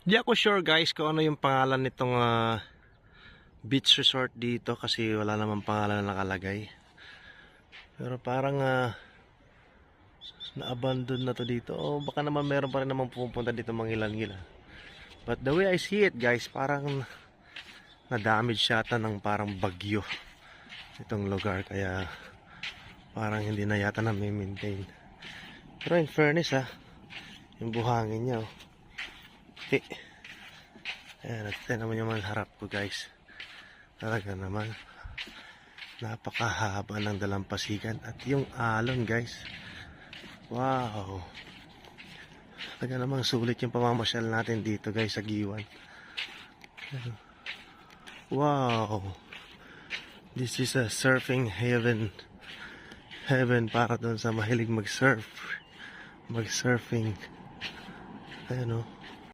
Di ako sure guys kung ano yung pangalan nitong beach resort dito kasi wala namang pangalan na nakalagay. Pero parang na-abandon na to dito. O baka naman meron pa rin naman pupunta dito mangilan-ngilan. But the way I see it guys, parang na-damage yata ng parang bagyo itong lugar. Kaya parang hindi na yata na-maintain. Pero in fairness yung buhangin niya ayan, at naman yung harap ko guys. Talaga naman napakahaba ng dalampasigan at yung alon guys, wow, talaga namang sulit yung pamamasyal natin dito guys sa Giwan. Wow, this is a surfing heaven para doon sa mahilig mag surfing. Ayan o.